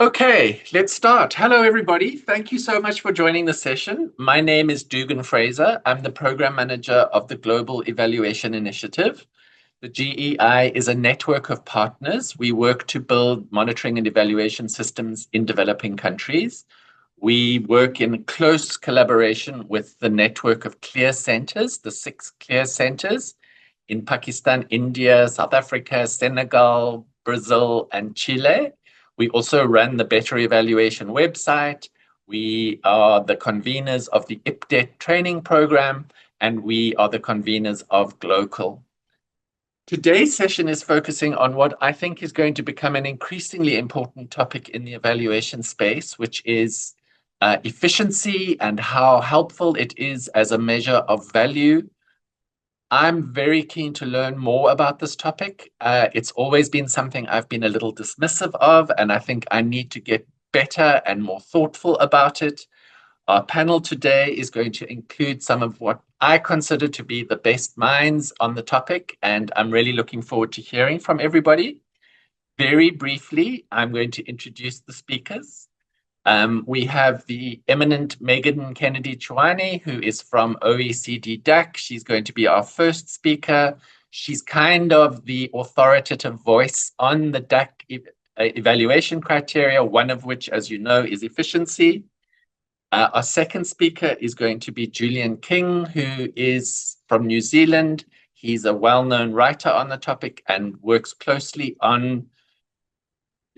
Okay, let's start. Hello, everybody. Thank you so much for joining the session. My name is Dugan Fraser. I'm the Program Manager of the Global Evaluation Initiative. The GEI is a network of partners. We work to build monitoring and evaluation systems in developing countries. We work in close collaboration with the network of CLEAR centers, the 6 CLEAR centers in Pakistan, India, South Africa, Senegal, Brazil, and Chile. We also run the Better Evaluation website. We are the conveners of the IPDET training program, and we are the conveners of Glocal. Today's session is focusing on what I think is going to become an increasingly important topic in the evaluation space, which is efficiency and how helpful it is as a measure of value. I'm very keen to learn more about this topic. It's always been something I've been a little dismissive of, and I think I need to get better and more thoughtful about it. Our panel today is going to include some of what I consider to be the best minds on the topic, and I'm really looking forward to hearing from everybody. Very briefly, I'm going to introduce the speakers. We have the eminent Megan Kennedy-Chouane, who is from OECD-DAC. She's going to be our first speaker. She's kind of the authoritative voice on the DAC evaluation criteria, one of which, as you know, is efficiency. Our second speaker is going to be Julian King, who is from New Zealand. He's a well-known writer on the topic and works closely on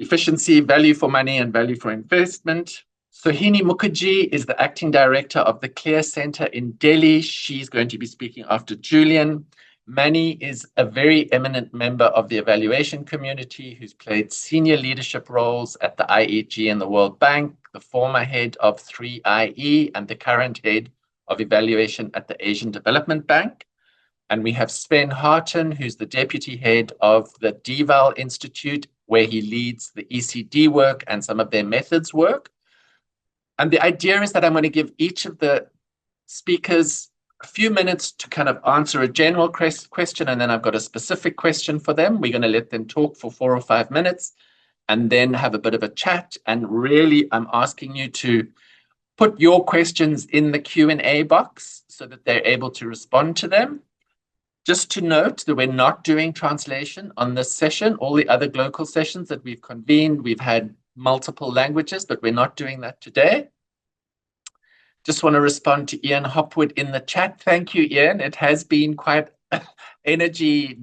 efficiency, value for money, and value for investment. Sohini Mookherjee is the acting director of the CLEAR Center in Delhi. She's going to be speaking after Julian. Mani is a very eminent member of the evaluation community who's played senior leadership roles at the IEG and the World Bank, the former head of 3IE and the current head of evaluation at the Asian Development Bank. And we have Sven Harten, who's the deputy head of the DEval Institute, where he leads the ECD work and some of their methods work. And the idea is that I'm going to give each of the speakers a few minutes to kind of answer a general question, and then I've got a specific question for them. We're going to let them talk for 4 or 5 minutes and then have a bit of a chat. And really, I'm asking you to put your questions in the Q&A box so that they're able to respond to them. Just to note that we're not doing translation on this session. All the other Glocal sessions that we've convened, we've had multiple languages, but we're not doing that today. Just want to respond to Ian Hopwood in the chat. Thank you, Ian. It has been quite energy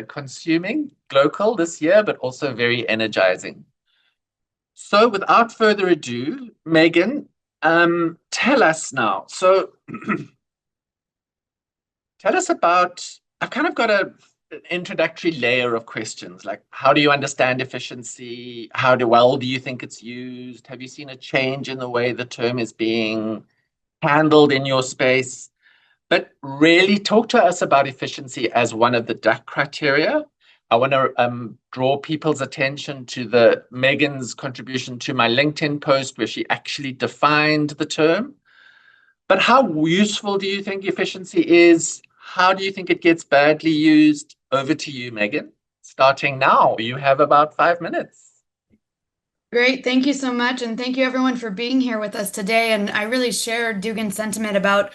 consuming, Glocal this year, but also very energizing. So without further ado, Megan, tell us now. So tell us about, I've kind of got an introductory layer of questions, like how do you understand efficiency? How well do you think it's used? Have you seen a change in the way the term is being handled in your space? But really talk to us about efficiency as one of the DAC criteria. I want to draw people's attention to Megan's contribution to my LinkedIn post where she actually defined the term. But how useful do you think efficiency is? How do you think it gets badly used? Over to you, Megan. Starting now, you have about 5 minutes. Great. Thank you so much. And thank you everyone for being here with us today. And I really share Dugan's sentiment about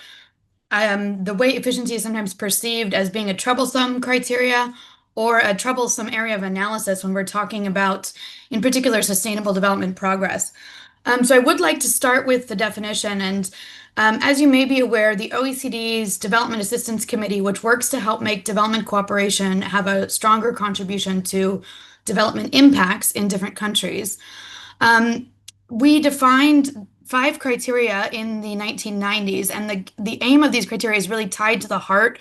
the way efficiency is sometimes perceived as being a troublesome criteria or a troublesome area of analysis when we're talking about, in particular, sustainable development progress. So I would like to start with the definition. And as you may be aware, the OECD's Development Assistance Committee, which works to help make development cooperation have a stronger contribution to development impacts in different countries, we defined 5 criteria in the 1990s. And the aim of these criteria is really tied to the heart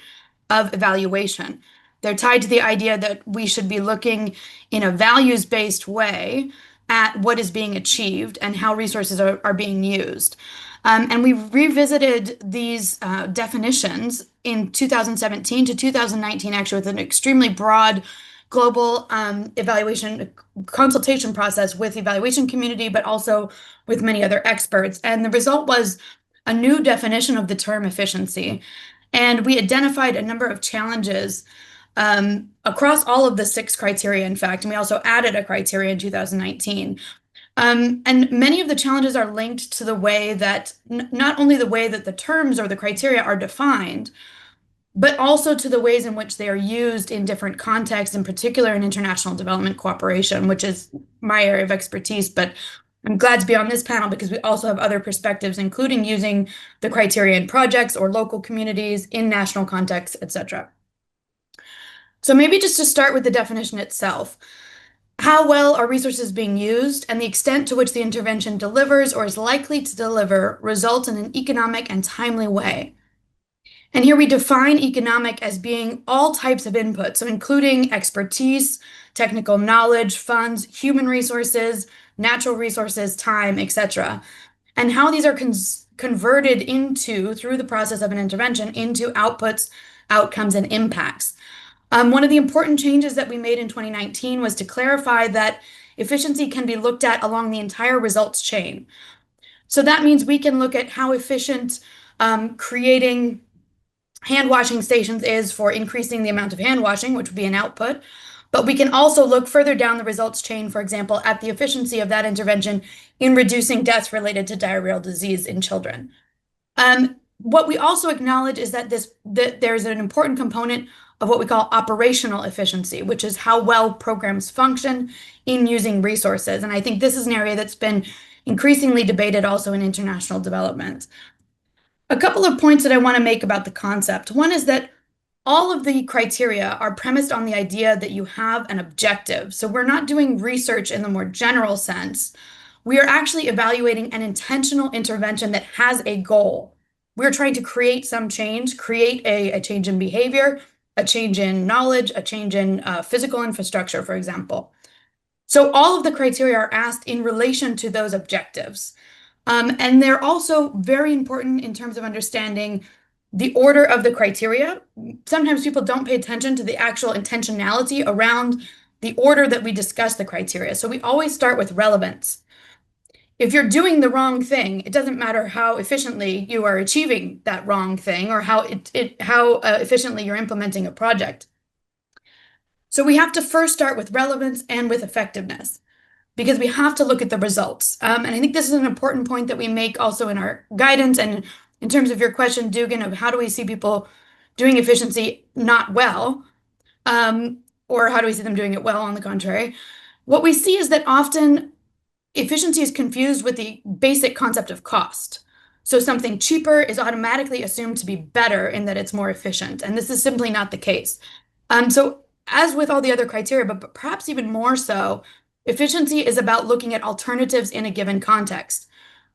of evaluation. They're tied to the idea that we should be looking in a values-based way at what is being achieved and how resources are being used. And we revisited these definitions in 2017 to 2019, actually, with an extremely broad global evaluation consultation process with the evaluation community, but also with many other experts. And the result was a new definition of the term efficiency. And we identified a number of challenges across all of the 6 criteria, in fact, and we also added a criteria in 2019. And many of the challenges are linked to the way that not only the way that the terms or the criteria are defined, but also to the ways in which they are used in different contexts, in particular in international development cooperation, which is my area of expertise. But I'm glad to be on this panel because we also have other perspectives, including using the criteria in projects or local communities in national contexts, etc. So maybe just to start with the definition itself. How well are resources being used and the extent to which the intervention delivers or is likely to deliver results in an economic and timely way. And here we define economic as being all types of input, so including expertise, technical knowledge, funds, human resources, natural resources, time, etc. And how these are converted into, through the process of an intervention, into outputs, outcomes, and impacts. One of the important changes that we made in 2019 was to clarify that efficiency can be looked at along the entire results chain. So that means we can look at how efficient creating hand washing stations is for increasing the amount of hand washing, which would be an output. But we can also look further down the results chain, for example, at the efficiency of that intervention in reducing deaths related to diarrheal disease in children. What we also acknowledge is that there's an important component of what we call operational efficiency, which is how well programs function in using resources. And I think this is an area that's been increasingly debated also in international development. A couple of points that I want to make about the concept. One is that all of the criteria are premised on the idea that you have an objective. So we're not doing research in the more general sense. We are actually evaluating an intentional intervention that has a goal. We're trying to create some change, create a change in behavior, a change in knowledge, a change in physical infrastructure, for example. So all of the criteria are asked in relation to those objectives. And they're also very important in terms of understanding the order of the criteria. Sometimes people don't pay attention to the actual intentionality around the order that we discuss the criteria. So we always start with relevance. If you're doing the wrong thing, it doesn't matter how efficiently you are achieving that wrong thing or how efficiently you're implementing a project. So we have to first start with relevance and with effectiveness, because we have to look at the results. And I think this is an important point that we make also in our guidance and in terms of your question, Dugan, of how do we see people doing efficiency not well, or how do we see them doing it well, on the contrary. What we see is that often efficiency is confused with the basic concept of cost. So something cheaper is automatically assumed to be better in that it's more efficient. And this is simply not the case. So as with all the other criteria, but perhaps even more so, efficiency is about looking at alternatives in a given context.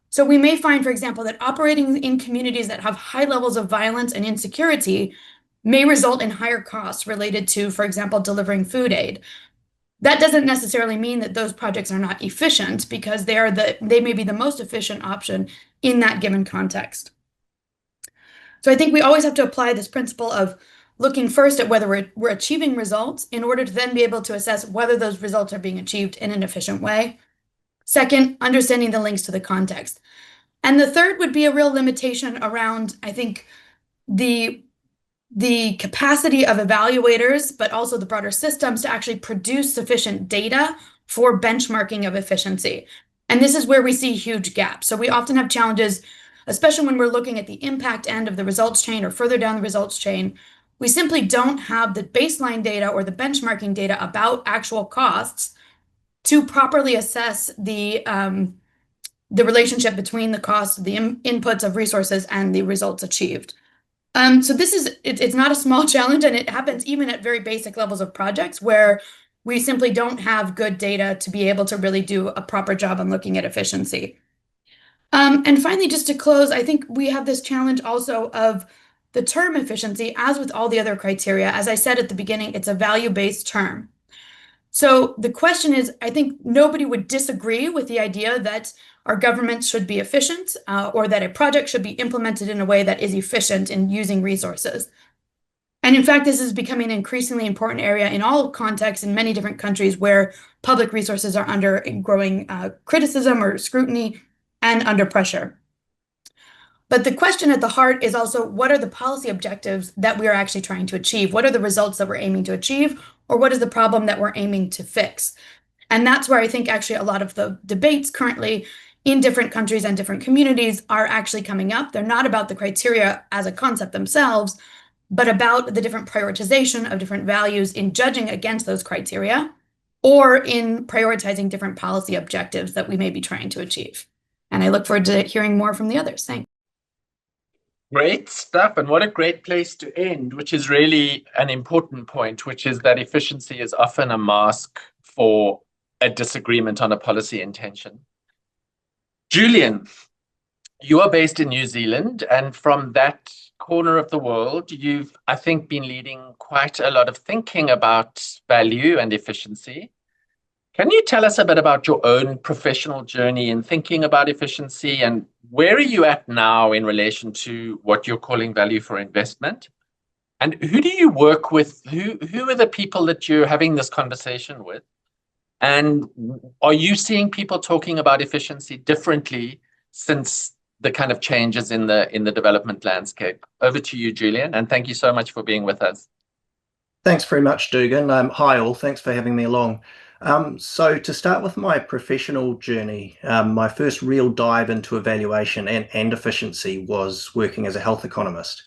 So we may find, for example, that operating in communities that have high levels of violence and insecurity may result in higher costs related to, for example, delivering food aid. That doesn't necessarily mean that those projects are not efficient, because they may be the most efficient option in that given context. So I think we always have to apply this principle of looking first at whether we're achieving results in order to then be able to assess whether those results are being achieved in an efficient way. Second, understanding the links to the context. And the third would be a real limitation around, I think, the capacity of evaluators, but also the broader systems to actually produce sufficient data for benchmarking of efficiency. And this is where we see huge gaps. So we often have challenges, especially when we're looking at the impact end of the results chain or further down the results chain. We simply don't have the baseline data or the benchmarking data about actual costs to properly assess the relationship between the cost of the inputs of resources and the results achieved. So it's not a small challenge, and it happens even at very basic levels of projects where we simply don't have good data to be able to really do a proper job on looking at efficiency. And finally, just to close, I think we have this challenge also of the term efficiency, as with all the other criteria. As I said at the beginning, it's a value-based term. So the question is, I think nobody would disagree with the idea that our government should be efficient, or that a project should be implemented in a way that is efficient in using resources. And in fact, this is becoming an increasingly important area in all contexts in many different countries where public resources are under growing criticism or scrutiny and under pressure. But the question at the heart is also, what are the policy objectives that we are actually trying to achieve? What are the results that we're aiming to achieve? Or what is the problem that we're aiming to fix? And that's where I think actually a lot of the debates currently in different countries and different communities are actually coming up. They're not about the criteria as a concept themselves, but about the different prioritization of different values in judging against those criteria or in prioritizing different policy objectives that we may be trying to achieve. And I look forward to hearing more from the others. Thanks. Great stuff. And what a great place to end, which is really an important point, which is that efficiency is often a mask for a disagreement on a policy intention. Julian, you are based in New Zealand, and from that corner of the world, you've, I think, been leading quite a lot of thinking about value and efficiency. Can you tell us a bit about your own professional journey in thinking about efficiency, and where are you at now in relation to what you're calling value for investment? And who do you work with? Who are the people that you're having this conversation with? And are you seeing people talking about efficiency differently since the kind of changes in the development landscape? Over to you, Julian, and thank you so much for being with us. Thanks very much, Dugan. Hi all, thanks for having me along. So to start with my professional journey, my first real dive into evaluation and efficiency was working as a health economist.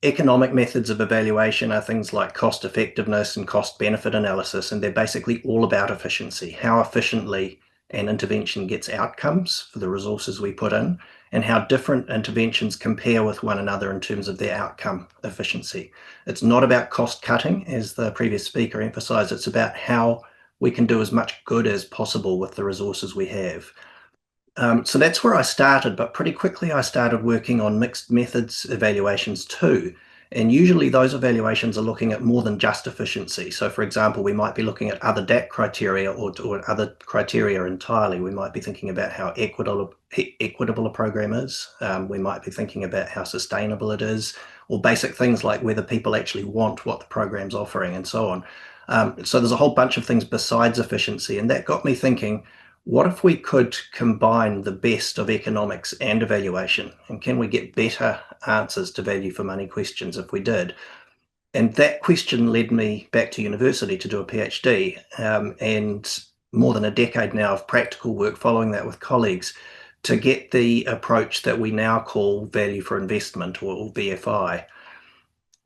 Economic methods of evaluation are things like cost effectiveness and cost benefit analysis, and they're basically all about efficiency, how efficiently an intervention gets outcomes for the resources we put in, and how different interventions compare with one another in terms of their outcome efficiency. It's not about cost cutting, as the previous speaker emphasized, it's about how we can do as much good as possible with the resources we have. So that's where I started, but pretty quickly I started working on mixed methods evaluations too. And usually those evaluations are looking at more than just efficiency. So for example, we might be looking at other DAC criteria or other criteria entirely. We might be thinking about how equitable a program is. We might be thinking about how sustainable it is, or basic things like whether people actually want what the program's offering and so on. So there's a whole bunch of things besides efficiency, and that got me thinking, what if we could combine the best of economics and evaluation? And can we get better answers to value for money questions if we did? And that question led me back to university to do a PhD, and more than a decade now of practical work following that with colleagues to get the approach that we now call value for investment, or VFI.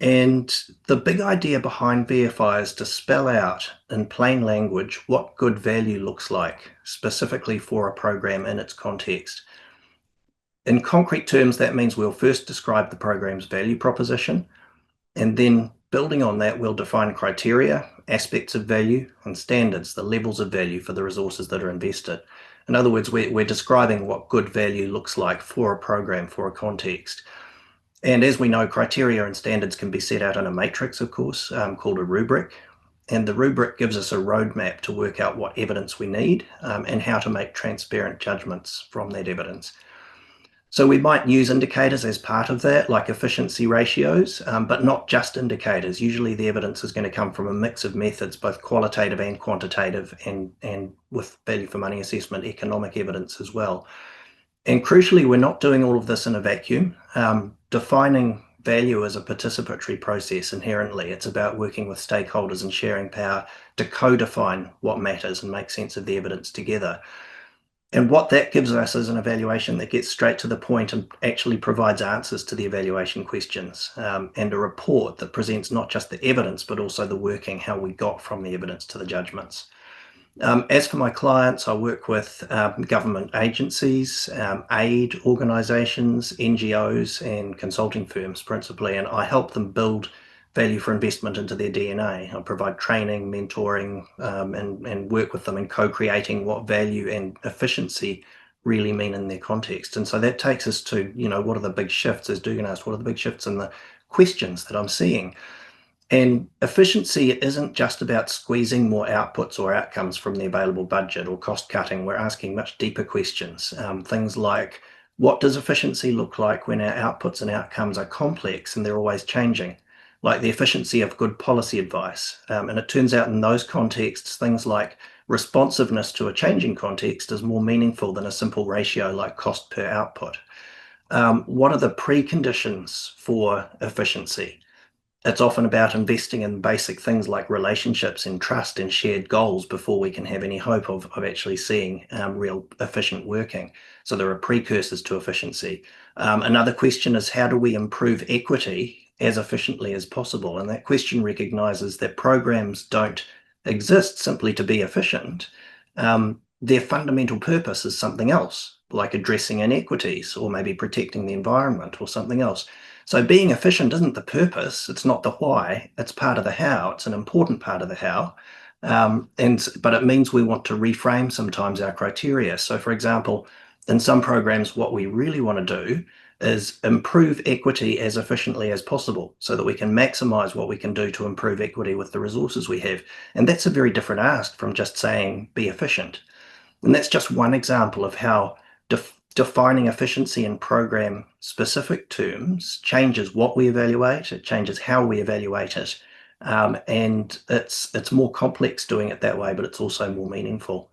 And the big idea behind VFI is to spell out in plain language what good value looks like, specifically for a program in its context. In concrete terms, that means we'll first describe the program's value proposition, and then building on that, we'll define criteria, aspects of value, and standards, the levels of value for the resources that are invested. In other words, we're describing what good value looks like for a program, for a context. And as we know, criteria and standards can be set out in a matrix, of course, called a rubric. And the rubric gives us a roadmap to work out what evidence we need and how to make transparent judgments from that evidence. So we might use indicators as part of that, like efficiency ratios, but not just indicators. Usually the evidence is going to come from a mix of methods, both qualitative and quantitative, and with value for money assessment, economic evidence as well. And crucially, we're not doing all of this in a vacuum. Defining value is a participatory process inherently. It's about working with stakeholders and sharing power to co-define what matters and make sense of the evidence together. And what that gives us is an evaluation that gets straight to the point and actually provides answers to the evaluation questions, and a report that presents not just the evidence, but also the working, how we got from the evidence to the judgments. As for my clients, I work with government agencies, aid organisations, NGOs and consulting firms principally, and I help them build value for investment into their DNA. I provide training, mentoring, and work with them in co-creating what value and efficiency really mean in their context. And so that takes us to, what are the big shifts, as Dugan asked, what are the big shifts in the questions that I'm seeing? And efficiency isn't just about squeezing more outputs or outcomes from the available budget or cost cutting. We're asking much deeper questions. Things like, what does efficiency look like when our outputs and outcomes are complex and they're always changing? Like the efficiency of good policy advice. And it turns out in those contexts, things like responsiveness to a changing context is more meaningful than a simple ratio like cost per output. What are the preconditions for efficiency? It's often about investing in basic things like relationships and trust and shared goals before we can have any hope of actually seeing real efficient working. So there are precursors to efficiency. Another question is, how do we improve equity as efficiently as possible? And that question recognizes that programs don't exist simply to be efficient. Their fundamental purpose is something else, like addressing inequities or maybe protecting the environment or something else. So being efficient isn't the purpose, it's not the why, it's part of the how, it's an important part of the how. But it means we want to reframe sometimes our criteria. So for example, in some programs, what we really want to do is improve equity as efficiently as possible so that we can maximize what we can do to improve equity with the resources we have. And that's a very different ask from just saying be efficient. And that's just one example of how defining efficiency in program specific terms changes what we evaluate, it changes how we evaluate it. And it's more complex doing it that way, but it's also more meaningful.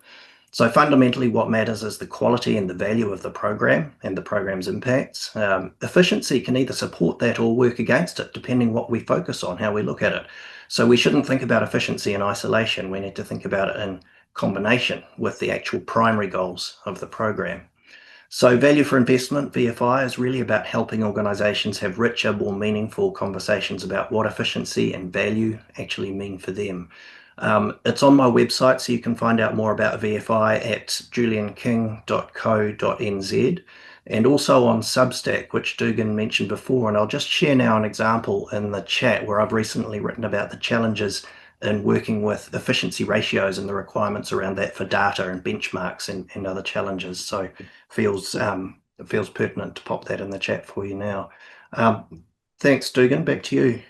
So fundamentally, what matters is the quality and the value of the program and the program's impacts. Efficiency can either support that or work against it, depending what we focus on, how we look at it. So we shouldn't think about efficiency in isolation. We need to think about it in combination with the actual primary goals of the program. So value for investment, VFI, is really about helping organizations have richer, more meaningful conversations about what efficiency and value actually mean for them. It's on my website, so you can find out more about VFI at julianking.co.nz, and also on Substack, which Dugan mentioned before. And I'll just share now an example in the chat where I've recently written about the challenges in working with efficiency ratios and the requirements around that for data and benchmarks and other challenges. So it feels pertinent to pop that in the chat for you now. Thanks, Dugan. Back to you.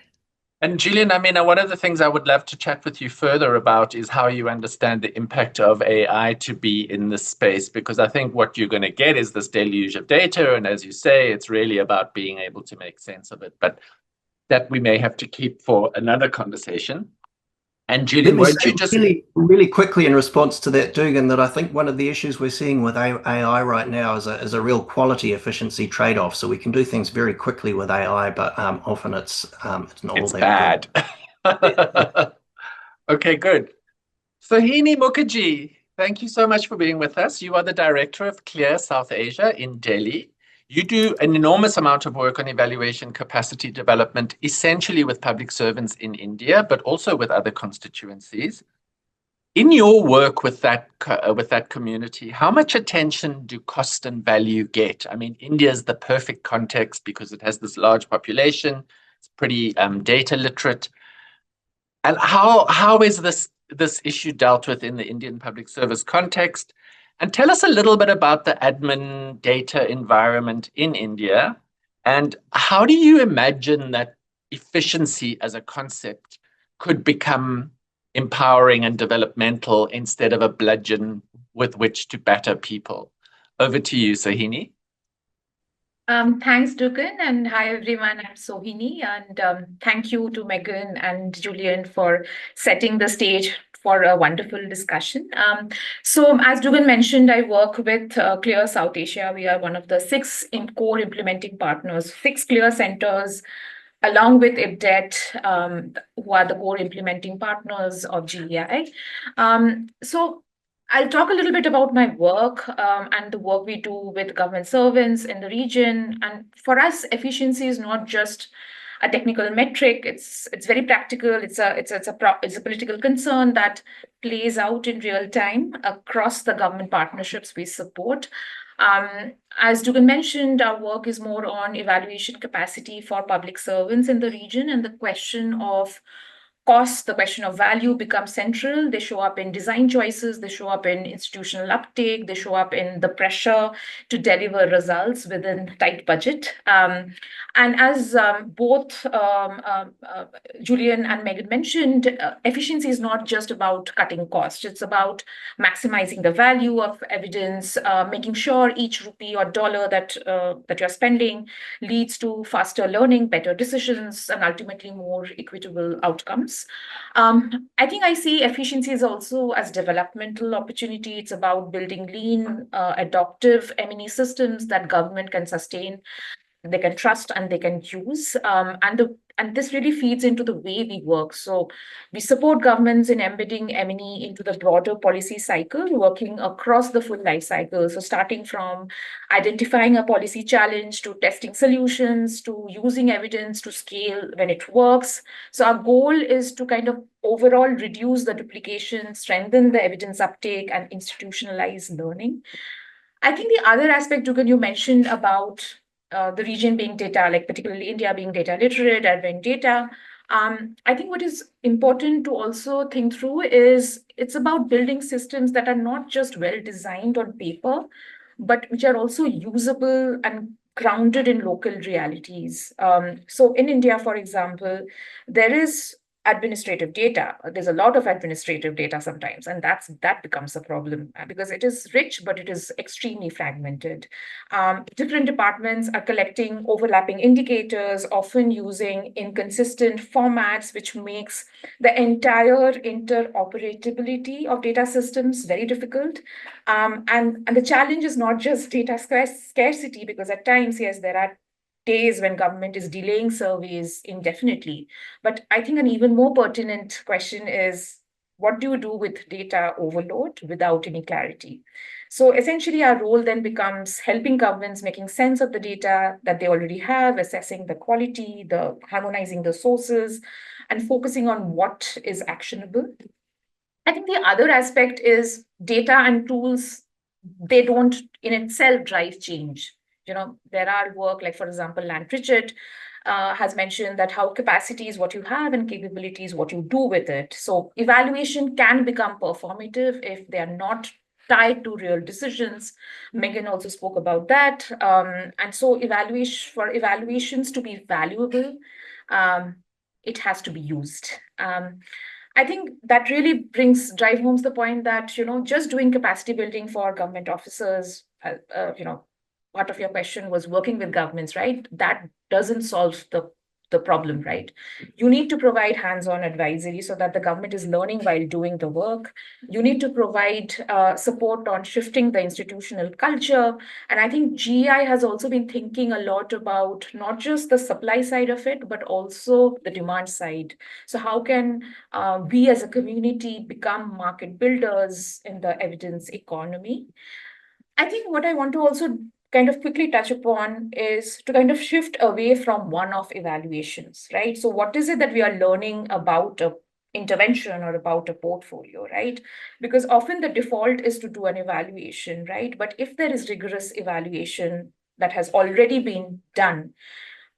And Julian, I mean, one of the things I would love to chat with you further about is how you understand the impact of AI to be in this space, because I think what you're going to get is this deluge of data. And as you say, it's really about being able to make sense of it. But that we may have to keep for another conversation. And Julian, won't you just really quickly in response to that, Dugan, that I think one of the issues we're seeing with AI right now is a real quality efficiency trade-off. So we can do things very quickly with AI, but often it's not all that bad. Okay, good. Sohini Mookherjee, thank you so much for being with us. You are the director of CLEAR South Asia in Delhi. You do an enormous amount of work on evaluation capacity development, essentially with public servants in India, but also with other constituencies. In your work with that community, how much attention do cost and value get? I mean, India is the perfect context because it has this large population. It's pretty data literate. And how is this issue dealt with in the Indian public service context? And tell us a little bit about the admin data environment in India, and how do you imagine that efficiency as a concept could become empowering and developmental instead of a bludgeon with which to batter people? Over to you, Sohini. Thanks, Dugan, and hi everyone. I'm Sohini, and thank you to Megan and Julian for setting the stage for a wonderful discussion. So as Dugan mentioned, I work with CLEAR South Asia. We are one of the 6 core implementing partners, 6 CLEAR centers, along with IBDET, who are the core implementing partners of GEI. So I'll talk a little bit about my work and the work we do with government servants in the region. And for us, efficiency is not just a technical metric. It's very practical. It's a political concern that plays out in real time across the government partnerships we support. As Dugan mentioned, our work is more on evaluation capacity for public servants in the region, and the question of cost, the question of value becomes central. They show up in design choices, they show up in institutional uptake, they show up in the pressure to deliver results within tight budget. And as both Julian and Megan mentioned, efficiency is not just about cutting costs. It's about maximizing the value of evidence, making sure each rupee or dollar that you're spending leads to faster learning, better decisions, and ultimately more equitable outcomes. I think I see efficiencies also as developmental opportunity. It's about building lean, adaptive M&E systems that government can sustain, they can trust, and they can use. And And this really feeds into the way we work. So we support governments in embedding M&E into the broader policy cycle, working across the full life cycle. So starting from identifying a policy challenge to testing solutions to using evidence to scale when it works. So our goal is to kind of overall reduce the duplication, strengthen the evidence uptake, and institutionalize learning. I think the other aspect, Dugan, you mentioned about the region being data, like particularly India being data literate, having data. I think what is important to also think through is it's about building systems that are not just well designed on paper, but which are also usable and grounded in local realities. So in India, for example, there is administrative data. There's a lot of administrative data sometimes, and that becomes a problem because it is rich, but it is extremely fragmented. Different departments are collecting overlapping indicators, often using inconsistent formats, which makes the entire interoperability of data systems very difficult. And the challenge is not just data scarcity, because at times, yes, there are days when government is delaying surveys indefinitely. But I think an even more pertinent question is, what do you do with data overload without any clarity? So essentially, our role then becomes helping governments making sense of the data that they already have, assessing the quality, harmonizing the sources, and focusing on what is actionable. I think the other aspect is data and tools, they don't in itself drive change. There are work like, for example, Land Pritchett has mentioned that how capacity is what you have and capability is what you do with it. So evaluation can become performative if they are not tied to real decisions. Megan also spoke about that. And so for evaluations to be valuable, it has to be used. I think that really drive home the point that, just doing capacity building for government officers, part of your question was working with governments, right? That doesn't solve the problem, right? You need to provide hands-on advisory so that the government is learning while doing the work. You need to provide support on shifting the institutional culture. And I think GEI has also been thinking a lot about not just the supply side of it, but also the demand side. So how can we as a community become market builders in the evidence economy? I think what I want to also kind of quickly touch upon is to kind of shift away from one-off evaluations, right? So what is it that we are learning about a intervention or about a portfolio, right? Because often the default is to do an evaluation, right? But if there is rigorous evaluation that has already been done,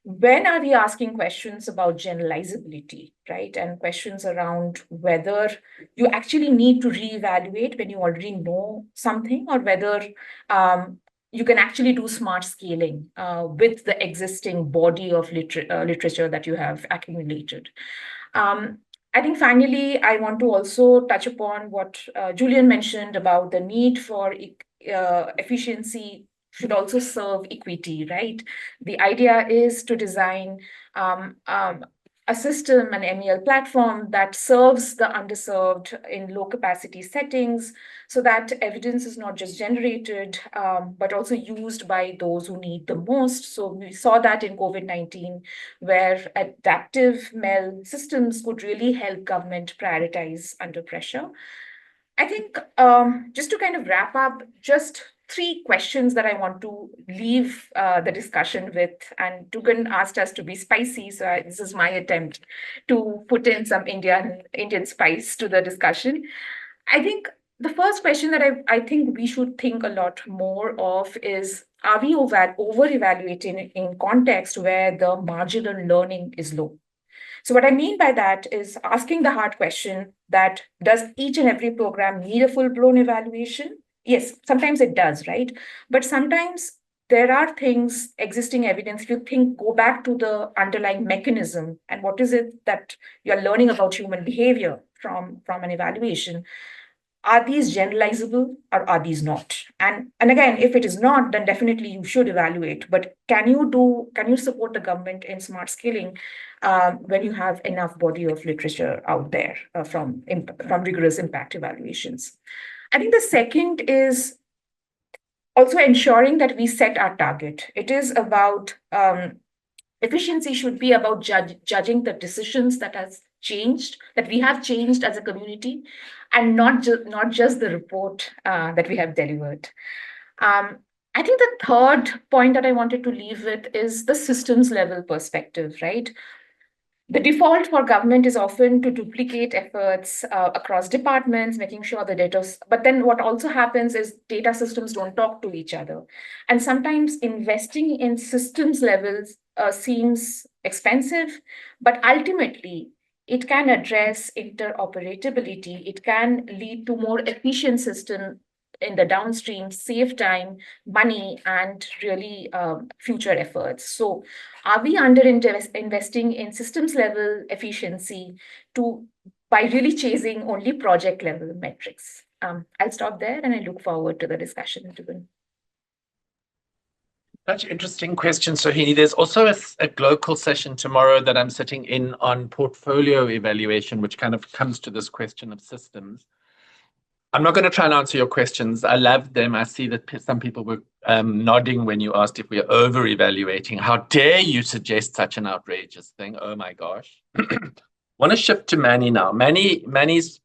when are we asking questions about generalizability, right? And questions around whether you actually need to reevaluate when you already know something, or whether you can actually do smart scaling with the existing body of literature that you have accumulated. I think finally, I want to also touch upon what Julian mentioned about the need for efficiency should also serve equity, right? The idea is to design a system, an MEL platform that serves the underserved in low capacity settings, so that evidence is not just generated, but also used by those who need the most. So we saw that in COVID-19, where adaptive MEL systems could really help government prioritize under pressure. I think just to kind of wrap up, just 3 questions that I want to leave the discussion with. And Dugan asked us to be spicy, so this is my attempt to put in some Indian spice to the discussion. I think the first question that I think we should think a lot more of is, are we over-evaluating in context where the marginal learning is low? So what I mean by that is asking the hard question that, does each and every program need a full-blown evaluation? Yes, sometimes it does, right? But sometimes there are things, existing evidence, if you go back to the underlying mechanism and what is it that you're learning about human behavior from an evaluation. Are these generalizable or are these not? And again, if it is not, then definitely you should evaluate. But can you support the government in smart scaling when you have enough body of literature out there from rigorous impact evaluations? I think the second is also ensuring that we set our target. It is about efficiency should be about judging the decisions that we have changed as a community, and not just the report that we have delivered. I think the third point that I wanted to leave with is the systems level perspective, right? The default for government is often to duplicate efforts across departments, making sure the data, but then what also happens is data systems don't talk to each other. And sometimes investing in systems levels seems expensive, but ultimately it can address interoperability. It can lead to more efficient system in the downstream, save time, money, and really future efforts. So are we investing in systems level efficiency by really chasing only project level metrics? I'll stop there and I look forward to the discussion. Such interesting question, Sohini. There's also a Glocal session tomorrow that I'm sitting in on portfolio evaluation, which kind of comes to this question of systems. I'm not going to try and answer your questions. I love them. I see that some people were nodding when you asked if we're over-evaluating. How dare you suggest such an outrageous thing? Oh my gosh. Want to shift to Manny now. Manny's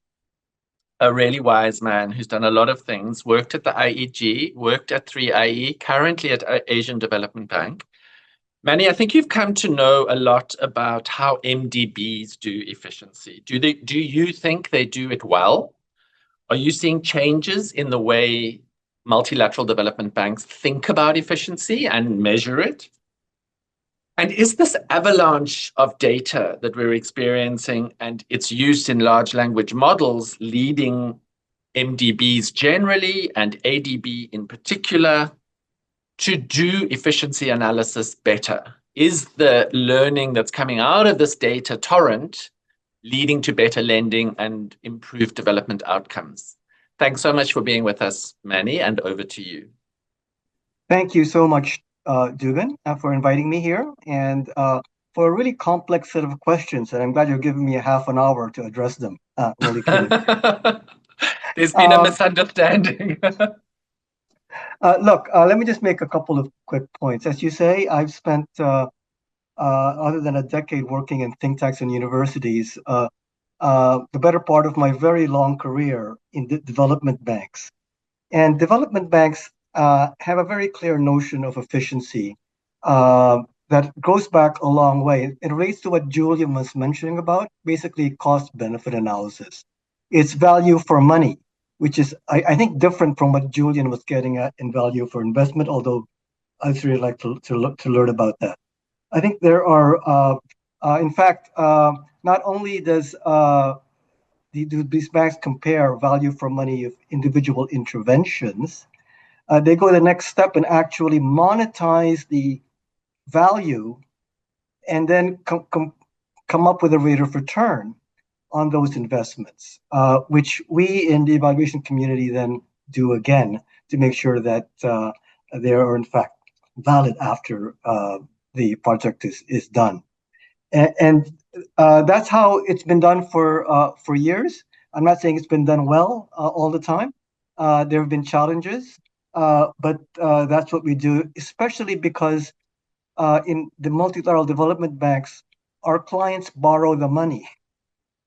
a really wise man who's done a lot of things, worked at the IEG, worked at 3IE, currently at Asian Development Bank. Manny, I think you've come to know a lot about how MDBs do efficiency. Do you think they do it well? Are you seeing changes in the way multilateral development banks think about efficiency and measure it? And is this avalanche of data that we're experiencing and its use in large language models leading MDBs generally and ADB in particular to do efficiency analysis better? Is the learning that's coming out of this data torrent leading to better lending and improved development outcomes? Thanks so much for being with us, Manny, and over to you. Thank you so much, Dugan, for inviting me here and for a really complex set of questions. And I'm glad you're giving me a half an hour to address them really clearly. There's been a misunderstanding. Look, let me just make a couple of quick points. As you say, I've spent other than a decade working in think tanks and universities, the better part of my very long career in development banks. And development banks have a very clear notion of efficiency that goes back a long way. It relates to what Julian was mentioning about, basically cost-benefit analysis. It's value for money, which is, I think, different from what Julian was getting at in value for investment, although I'd really like to learn about that. I think there are, in fact, not only does these banks compare value for money of individual interventions, they go the next step and actually monetize the value and then come up with a rate of return on those investments, which we in the evaluation community then do again to make sure that they are in fact valid after the project is done. And that's how it's been done for years. I'm not saying it's been done well all the time. There have been challenges, but that's what we do, especially because in the multilateral development banks, our clients borrow the money.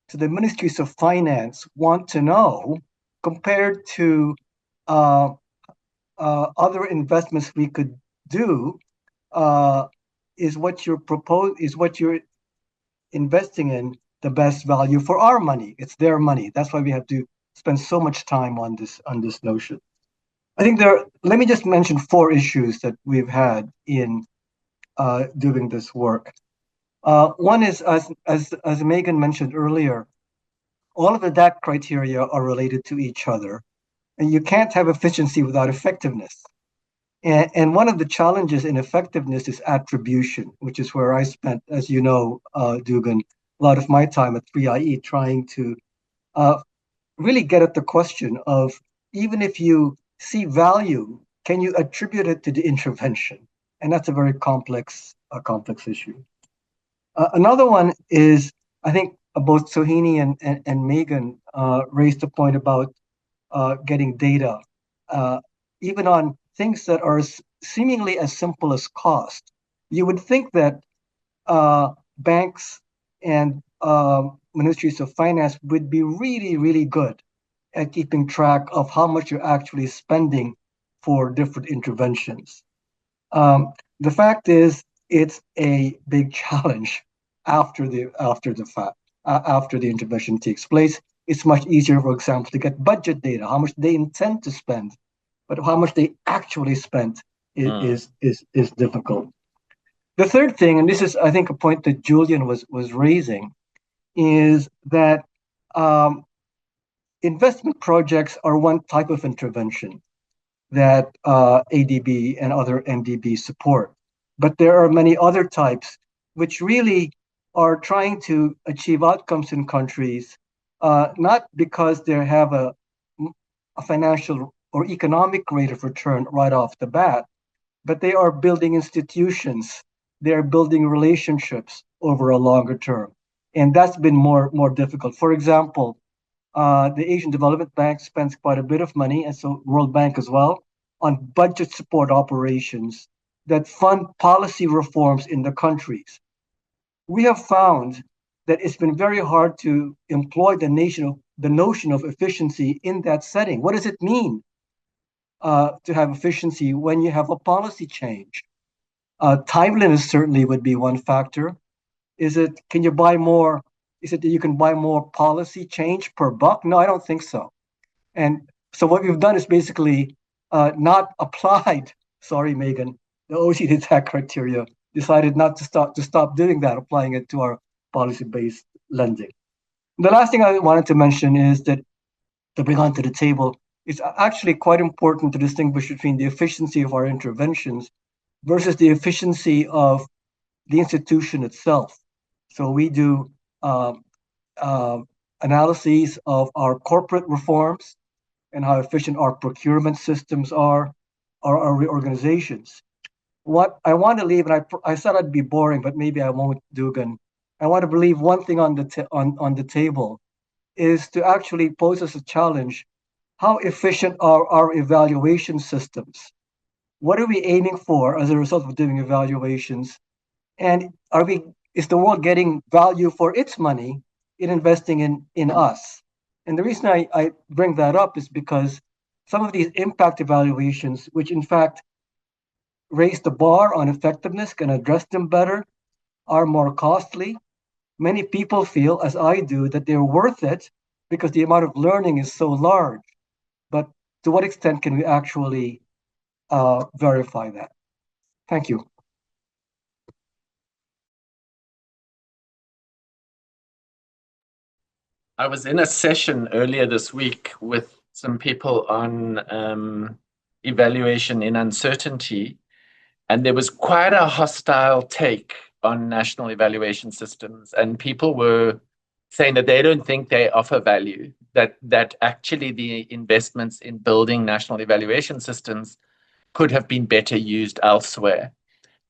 So the ministries of finance want to know, compared to other investments we could do, is what you're investing in the best value for our money? It's their money. That's why we have to spend so much time on this notion. I think let me just mention 4 issues that we've had in doing this work. One is, as Megan mentioned earlier, all of the DAC criteria are related to each other, and you can't have efficiency without effectiveness. And one of the challenges in effectiveness is attribution, which is where I spent, as you know, Dugan, a lot of my time at 3IE trying to really get at the question of, even if you see value, can you attribute it to the intervention? And that's a very complex issue. Another one is, I think both Sohini and Megan raised a point about getting data, even on things that are seemingly as simple as cost. You would think that banks and ministries of finance would be really, really good at keeping track of how much you're actually spending for different interventions. The fact is, it's a big challenge after the fact, after the intervention takes place. It's much easier, for example, to get budget data, how much they intend to spend, but how much they actually spent is difficult. The third thing, and this is, I think, a point that Julian was raising, is that investment projects are one type of intervention that ADB and other MDB support. But there are many other types which really are trying to achieve outcomes in countries, not because they have a financial or economic rate of return right off the bat, but they are building institutions, they are building relationships over a longer term. And that's been more difficult. For example, the Asian Development Bank spends quite a bit of money, and so World Bank as well, on budget support operations that fund policy reforms in the countries. We have found that it's been very hard to employ the notion of efficiency in that setting. What does it mean to have efficiency when you have a policy change? Timeliness certainly would be one factor. Is it, can you buy more? Is it that you can buy more policy change per buck? No, I don't think so. And so what we've done is basically not applied, sorry, Megan, the OECD-DAC criteria, decided not to stop doing that, applying it to our policy-based lending. The last thing I wanted to mention is that, to bring onto the table, it's actually quite important to distinguish between the efficiency of our interventions versus the efficiency of the institution itself. So we do analyses of our corporate reforms and how efficient our procurement systems are, our reorganizations. What I want to leave, and I said I'd be boring, but maybe I won't, Dugan. I want to leave one thing on the table, is to actually pose as a challenge, how efficient are our evaluation systems? What are we aiming for as a result of doing evaluations? And is the world getting value for its money in investing in us? And the reason I bring that up is because some of these impact evaluations, which in fact raise the bar on effectiveness, can address them better, are more costly. Many people feel, as I do, that they're worth it because the amount of learning is so large. But to what extent can we actually verify that? Thank you. I was in a session earlier this week with some people on evaluation in uncertainty, and there was quite a hostile take on national evaluation systems, and people were saying that they don't think they offer value, that actually the investments in building national evaluation systems could have been better used elsewhere.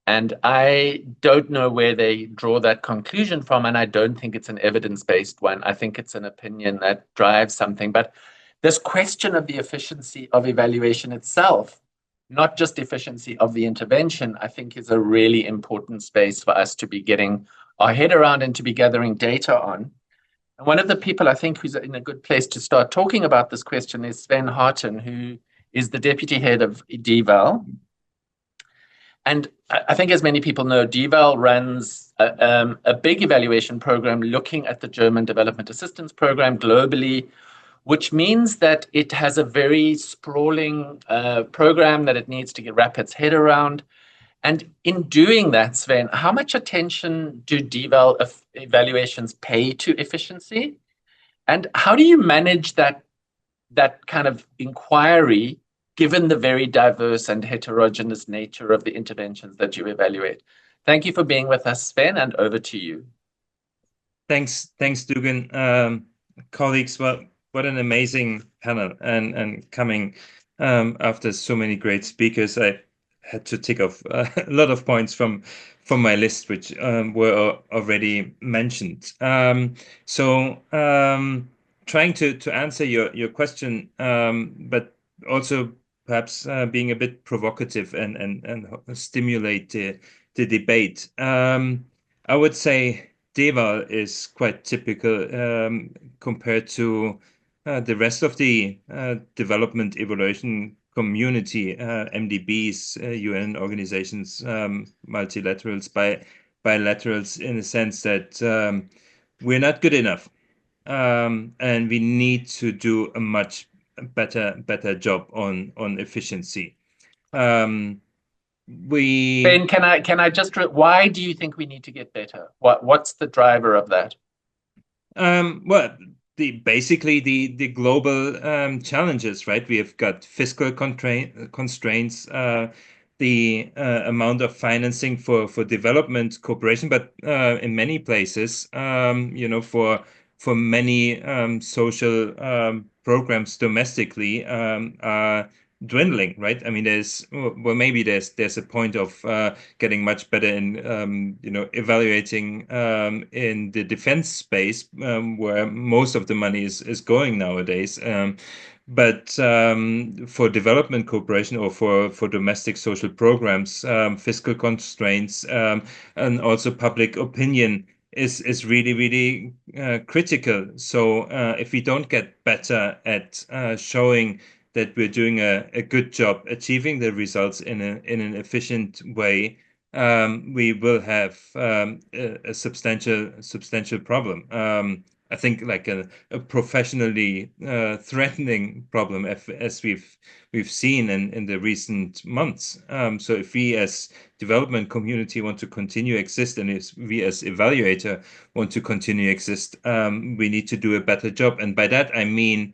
And I don't know where they draw that conclusion from, and I don't think it's an evidence-based one. I think it's an opinion that drives something. But this question of the efficiency of evaluation itself, not just efficiency of the intervention, I think is a really important space for us to be getting our head around and to be gathering data on. And one of the people I think who's in a good place to start talking about this question is Sven Harten, who is the deputy head of DEval. And I think, as many people know, DEval runs a big evaluation program looking at the German Development Assistance Program globally, which means that it has a very sprawling program that it needs to wrap its head around. And in doing that, Sven, how much attention do DEval evaluations pay to efficiency? And how do you manage that kind of inquiry, given the very diverse and heterogeneous nature of the interventions that you evaluate? Thank you for being with us, Sven, and over to you. Thanks, Dugan. Colleagues, well, what an amazing panel, and coming after so many great speakers, I had to tick off a lot of points from my list, which were already mentioned. Trying to answer your question, but also perhaps being a bit provocative and stimulate the debate. I would say DEval is quite typical compared to the rest of the development evaluation community, MDBs, UN organizations, multilaterals, bilaterals, in the sense that we're not good enough, and we need to do a much better job on efficiency. Ben, can I just why do you think we need to get better? What's the driver of that? Well, basically the global challenges, right? We have got fiscal constraints, the amount of financing for development cooperation, but in many places, for many social programs domestically are dwindling, right? I mean, maybe there's a point of getting much better in evaluating in the defense space, where most of the money is going nowadays. But for development cooperation or for domestic social programs, fiscal constraints and also public opinion is really critical. So if we don't get better at showing that we're doing a good job achieving the results in an efficient way, we will have a substantial problem. I think like a professionally threatening problem, as we've seen in the recent months. So if we as development community want to continue exist, and if we as evaluator want to continue exist, we need to do a better job. And by that I mean,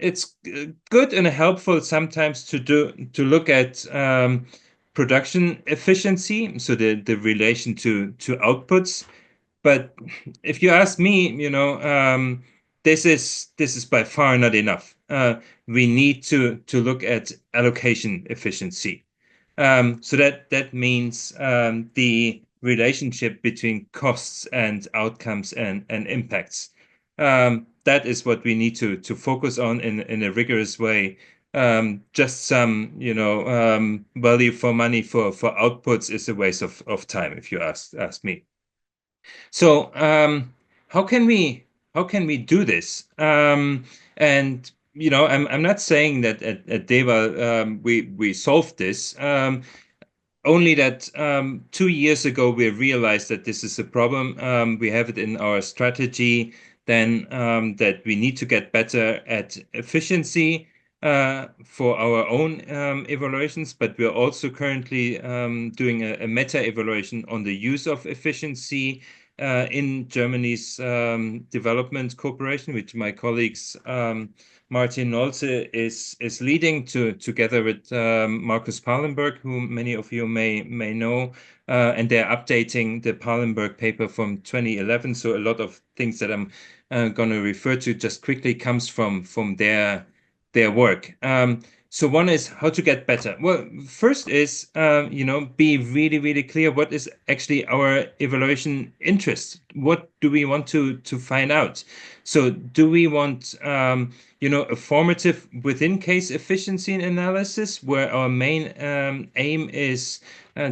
it's good and helpful sometimes to look at production efficiency, so the relation to outputs. But if you ask me, this is by far not enough. We need to look at allocation efficiency. So that means the relationship between costs and outcomes and impacts. That is what we need to focus on in a rigorous way. Just some, value for money for outputs is a waste of time, if you ask me. So how can we do this? And I'm not saying that at DEval we solved this. Only that 2 years ago we realized that this is a problem. We have it in our strategy. Then that we need to get better at efficiency for our own evaluations, but we're also currently doing a meta-evaluation on the use of efficiency in Germany's development cooperation, which my colleagues Martin Nolze is leading together with Markus Pallenberg, who many of you may know, and they're updating the Pallenberg paper from 2011. So a lot of things that I'm going to refer to just quickly comes from their work. So one is how to get better. Well, first is, be really clear what is actually our evaluation interest. What do we want to find out? So do we want, a formative within case efficiency analysis where our main aim is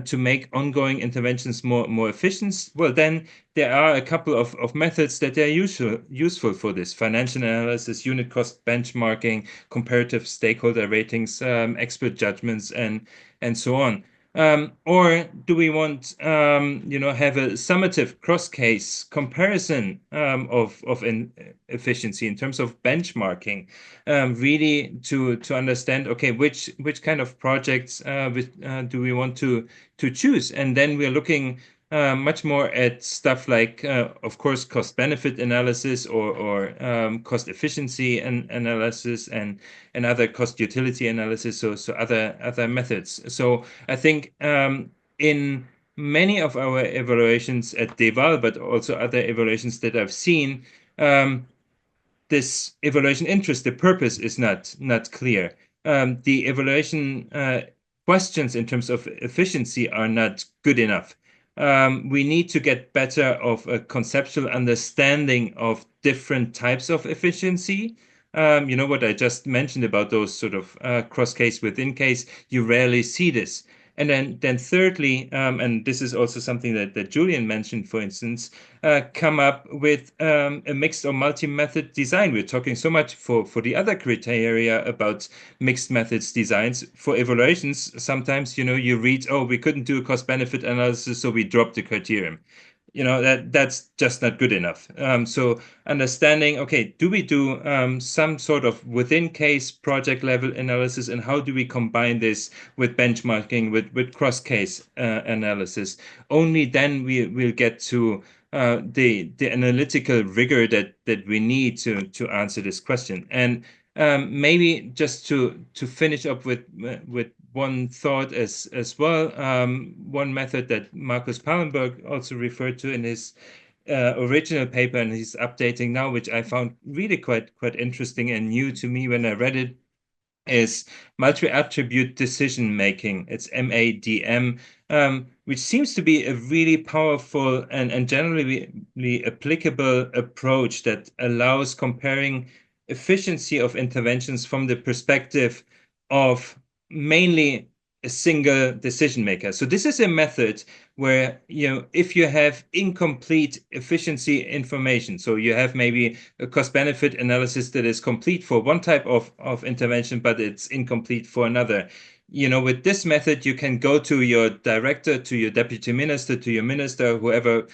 to make ongoing interventions more efficient? Well, then there are a couple of methods that are useful for this: financial analysis, unit cost benchmarking, comparative stakeholder ratings, expert judgments, and so on. Or do we want, have a summative cross-case comparison of efficiency in terms of benchmarking, really to understand, okay, which kind of projects do we want to choose? And then we're looking much more at stuff like, of course, cost-benefit analysis or cost efficiency analysis and other cost-utility analysis, so other methods. So I think in many of our evaluations at DEval, but also other evaluations that I've seen, this evaluation interest, the purpose is not clear. The evaluation questions in terms of efficiency are not good enough. We need to get better of a conceptual understanding of different types of efficiency. What I just mentioned about those sort of cross-case within case, you rarely see this. And then thirdly, and this is also something that Julian mentioned, for instance, come up with a mixed or multi-method design. We're talking so much for the other criteria about mixed methods designs. For evaluations, sometimes, you read, oh, we couldn't do a cost-benefit analysis, so we dropped the criterion. That's just not good enough. So understanding, okay, do we do some sort of within case project level analysis, and how do we combine this with benchmarking, with cross case analysis? Only then we'll get to the analytical rigor that we need to answer this question. And maybe just to finish up with one thought as well, one method that Markus Pallenberg also referred to in his original paper, and he's updating now, which I found really quite interesting and new to me when I read it, is multi-attribute decision making. It's MADM, which seems to be a really powerful and generally applicable approach that allows comparing efficiency of interventions from the perspective of mainly a single decision maker. So this is a method where, if you have incomplete efficiency information, so you have maybe a cost-benefit analysis that is complete for one type of intervention, but it's incomplete for another. With this method, you can go to your director, to your deputy minister, to your minister, whoever,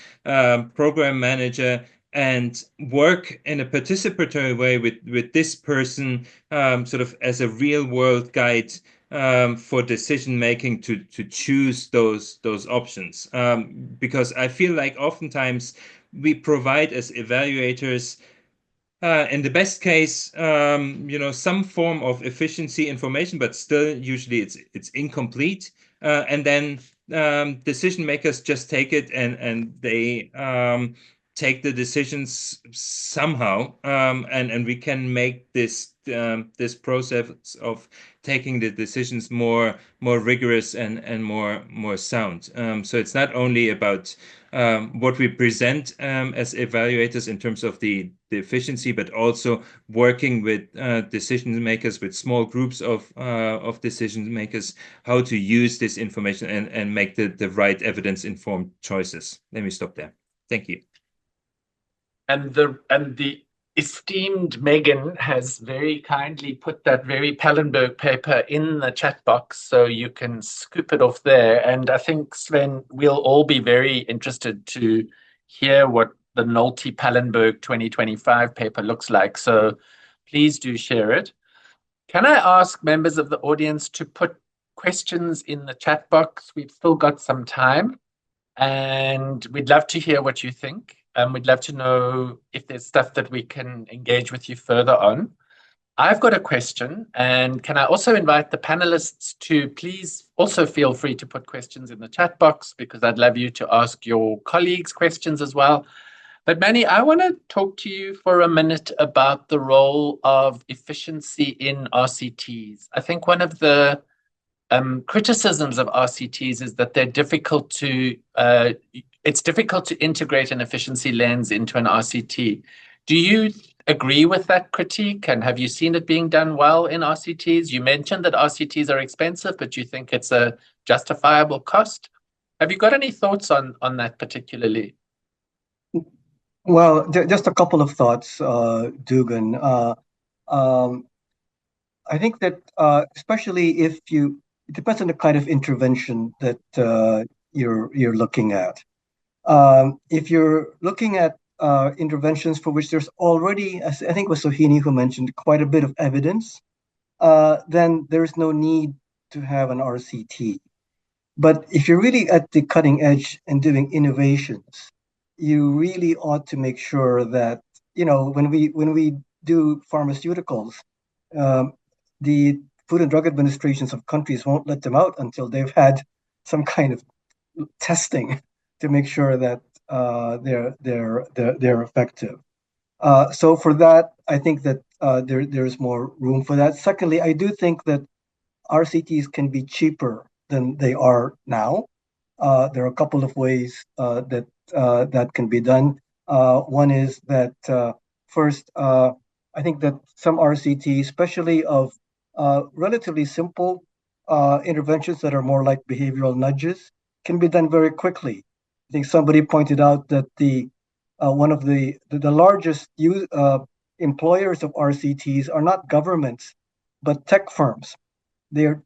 program manager, and work in a participatory way with this person, sort of as a real world guide for decision making to choose those options. Because I feel like oftentimes we provide as evaluators, in the best case, some form of efficiency information, but still usually it's incomplete. And then decision makers just take it and they take the decisions somehow, and we can make this process of taking the decisions more rigorous and more sound. So it's not only about what we present as evaluators in terms of the efficiency, but also working with decision makers, with small groups of decision makers, how to use this information and make the right evidence-informed choices. Let me stop there. Thank you. And the esteemed Megan has very kindly put that very Pallenberg paper in the chat box, so you can scoop it off there. And I think, Sven, we'll all be very interested to hear what the Nolte Pallenberg 2025 paper looks like. So please do share it. Can I ask members of the audience to put questions in the chat box? We've still got some time, and we'd love to hear what you think. We'd love to know if there's stuff that we can engage with you further on. I've got a question, and can I also invite the panelists to please also feel free to put questions in the chat box, because I'd love you to ask your colleagues questions as well. But Manny, I want to talk to you for a minute about the role of efficiency in RCTs. I think one of the criticisms of RCTs is that they're difficult to it's difficult to integrate an efficiency lens into an RCT. Do you agree with that critique? And have you seen it being done well in RCTs? You mentioned that RCTs are expensive, but you think it's a justifiable cost. Have you got any thoughts on that particularly? Well, just a couple of thoughts, Dugan. I think that especially it depends on the kind of intervention that you're looking at. If you're looking at interventions for which there's already, I think it was Sohini who mentioned, quite a bit of evidence, then there's no need to have an RCT. But if you're really at the cutting edge and doing innovations, you really ought to make sure that, when we do pharmaceuticals, the Food and Drug Administrations of countries won't let them out until they've had some kind of testing to make sure that they're effective. So for that, I think that there's more room for that. Secondly, I do think that RCTs can be cheaper than they are now. There are a couple of ways that can be done. One is that first, I think that some RCTs, especially of relatively simple interventions that are more like behavioral nudges can be done very quickly. I think somebody pointed out that one of the largest employers of RCTs are not governments, but tech firms. They're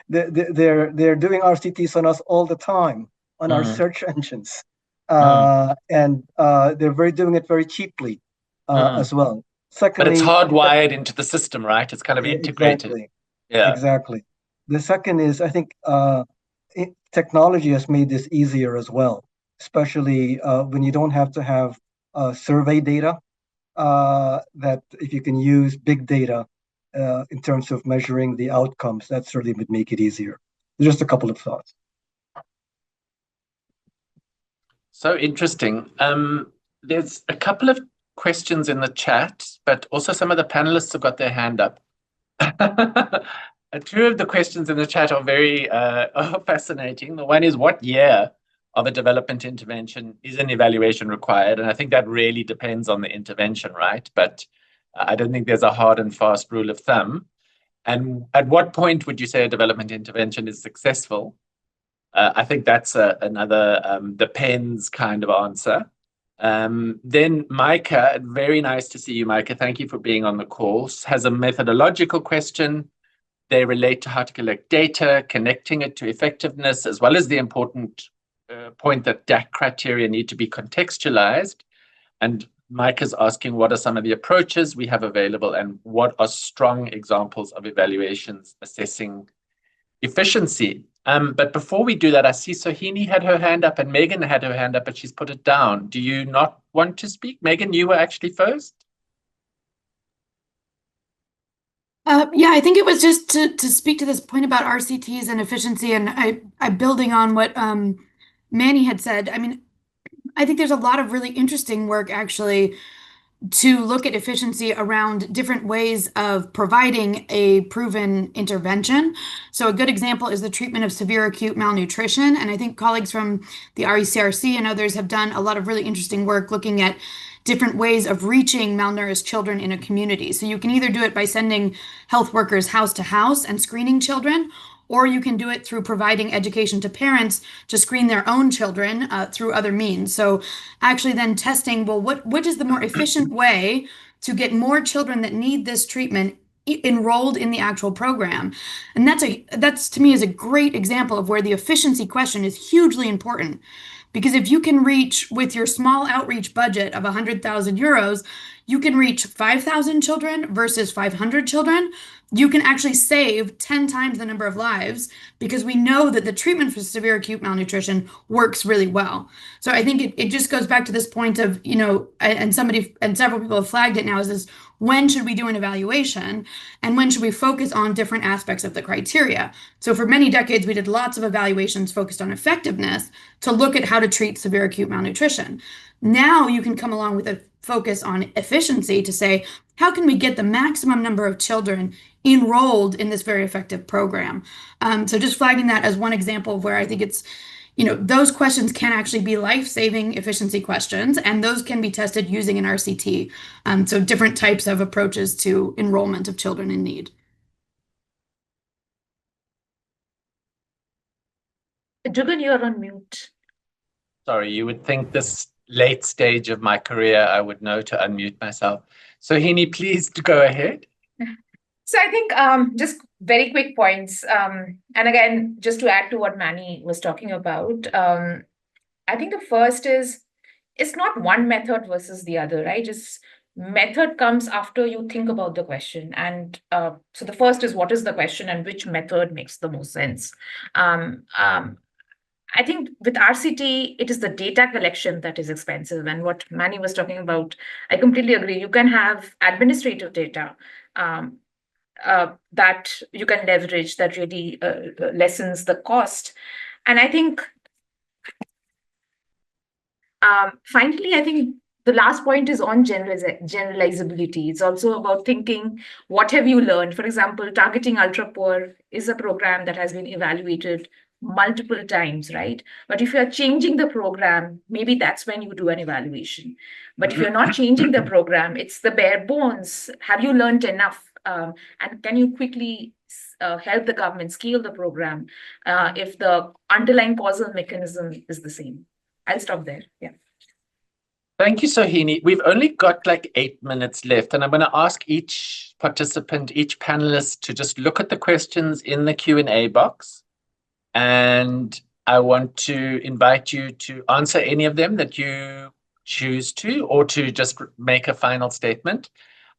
they're doing RCTs on us all the time on our search engines, and they're doing it very cheaply as well. Secondly, but it's hardwired into the system, right? It's kind of integrated. Exactly. Yeah. Exactly. The second is, I think technology has made this easier as well, especially when you don't have to have survey data, that if you can use big data in terms of measuring the outcomes, that certainly would make it easier. Just a couple of thoughts. So interesting. There's a couple of questions in the chat, but also some of the panelists have got their hand up. Two of the questions in the chat are very fascinating. The one is, what year of a development intervention is an evaluation required? And I think that really depends on the intervention, right? But I don't think there's a hard and fast rule of thumb. And at what point would you say a development intervention is successful? I think that's another depends kind of answer. Then Micah, very nice to see you, Micah. Thank you for being on the call. Has a methodological question. They relate to how to collect data, connecting it to effectiveness, as well as the important point that DAC criteria need to be contextualized. And Mike is asking, what are some of the approaches we have available and what are strong examples of evaluations assessing efficiency? But before we do that, I see Sohini had her hand up and Megan had her hand up, but she's put it down. Do you not want to speak? Megan, you were actually first. Yeah, I think it was just to speak to this point about RCTs and efficiency, and I building on what Manny had said. I mean, I think there's a lot of really interesting work actually to look at efficiency around different ways of providing a proven intervention. So a good example is the treatment of severe acute malnutrition. And I think colleagues from the RECRC and others have done a lot of really interesting work looking at different ways of reaching malnourished children in a community. So you can either do it by sending health workers house to house and screening children, or you can do it through providing education to parents to screen their own children through other means. So actually then testing, well, what is the more efficient way to get more children that need this treatment enrolled in the actual program? And that's to me is a great example of where the efficiency question is hugely important. Because if you can reach with your small outreach budget of 100,000 euros, you can reach 5,000 children versus 500 children. You can actually save 10 times the number of lives because we know that the treatment for severe acute malnutrition works really well. So I think it just goes back to this point of, and several people have flagged it now, is this, when should we do an evaluation and when should we focus on different aspects of the criteria? So for many decades, we did lots of evaluations focused on effectiveness to look at how to treat severe acute malnutrition. Now you can come along with a focus on efficiency to say, how can we get the maximum number of children enrolled in this very effective program? So just flagging that as one example of where I think it's, those questions can actually be life-saving efficiency questions, and those can be tested using an RCT. So different types of approaches to enrollment of children in need. Dugan, you're on mute. Sorry, you would think this late stage of my career, I would know to unmute myself. Sohini, please go ahead. So I think just very quick points. And again, just to add to what Manny was talking about, I think the first is, it's not one method versus the other, right? Just method comes after you think about the question. And so the first is, what is the question and which method makes the most sense? I think with RCT, it is the data collection that is expensive. And what Manny was talking about, I completely agree. You can have administrative data that you can leverage that really lessens the cost. And I think, finally, I think the last point is on generalizability. It's also about thinking, what have you learned? For example, Targeting Ultra Poor is a program that has been evaluated multiple times, right? But if you're changing the program, maybe that's when you do an evaluation. But if you're not changing the program, it's the bare bones. Have you learned enough? And can you quickly help the government scale the program if the underlying causal mechanism is the same. I'll stop there. Yeah. Thank you, Sohini. We've only got like 8 minutes left, and I'm going to ask each participant, each panelist, to just look at the questions in the Q&A box. And I want to invite you to answer any of them that you choose to, or to just make a final statement.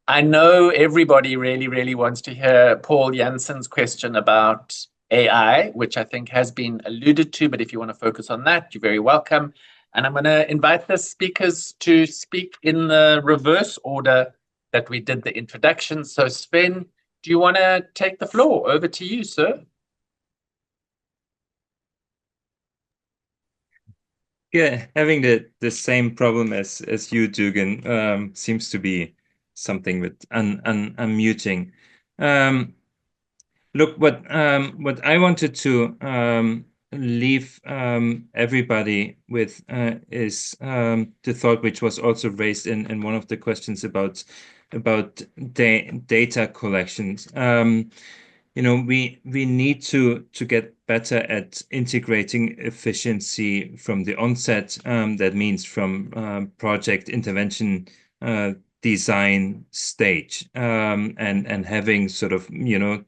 I know everybody really, really wants to hear Paul Jansen's question about AI, which I think has been alluded to, but if you want to focus on that, you're very welcome. And I'm going to invite the speakers to speak in the reverse order that we did the introduction. So Sven, do you want to take the floor? Over to you, sir. Yeah, having the same problem as you, Dugan, seems to be something with unmuting. Look, what I wanted to leave everybody with is the thought which was also raised in one of the questions about data collections. We need to get better at integrating efficiency from the onset. That means from project intervention design stage, and having sort of,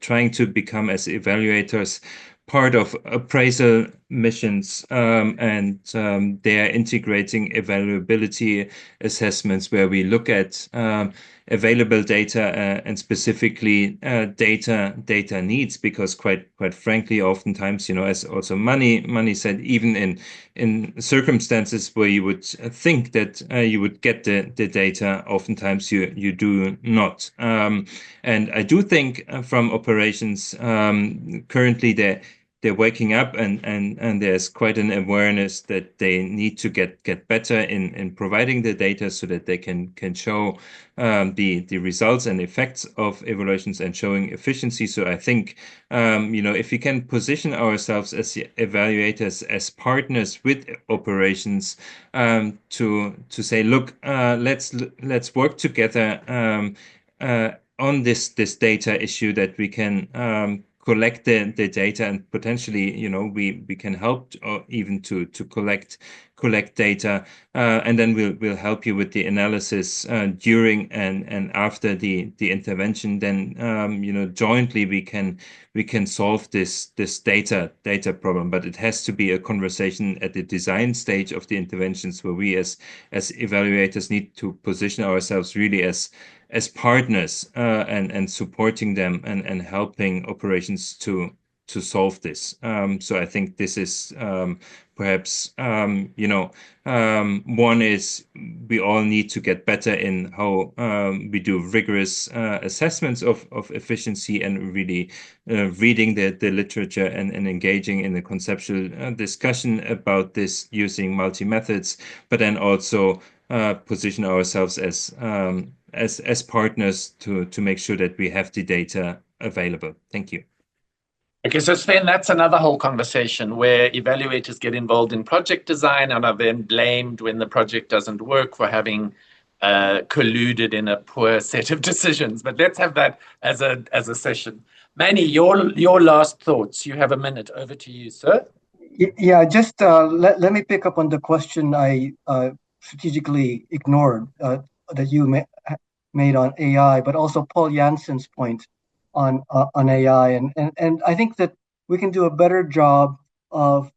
trying to become as evaluators part of appraisal missions, and they are integrating evaluability assessments where we look at available data and specifically data needs, because quite frankly, oftentimes, as also money said, even in circumstances where you would think that you would get the data, oftentimes you do not. And I do think from operations currently they're waking up, and there's quite an awareness that they need to get better in providing the data so that they can show the results and effects of evaluations and showing efficiency. So I think if we can position ourselves as evaluators, as partners with operations, to say, look, let's work together on this data issue, that we can collect the data, and potentially, we can help even to collect data, and then we'll help you with the analysis during and after the intervention. Then jointly we can solve this data problem. But it has to be a conversation at the design stage of the interventions, where we as evaluators need to position ourselves really as partners, and supporting them and helping operations to solve this. So I think this is perhaps one is we all need to get better in how we do rigorous assessments of efficiency, and really reading the literature and engaging in the conceptual discussion about this using multi-methods, but then also position ourselves as partners to make sure that we have the data available. Thank you. Okay, so Sven, that's another whole conversation where evaluators get involved in project design and are then blamed when the project doesn't work for having colluded in a poor set of decisions. But let's have that as a session. Manny, your last thoughts. You have a minute. Over to you, sir. Yeah, just let me pick up on the question I strategically ignored that you made on AI, but also Paul Jansen's point on AI, and I think that we can do a better job of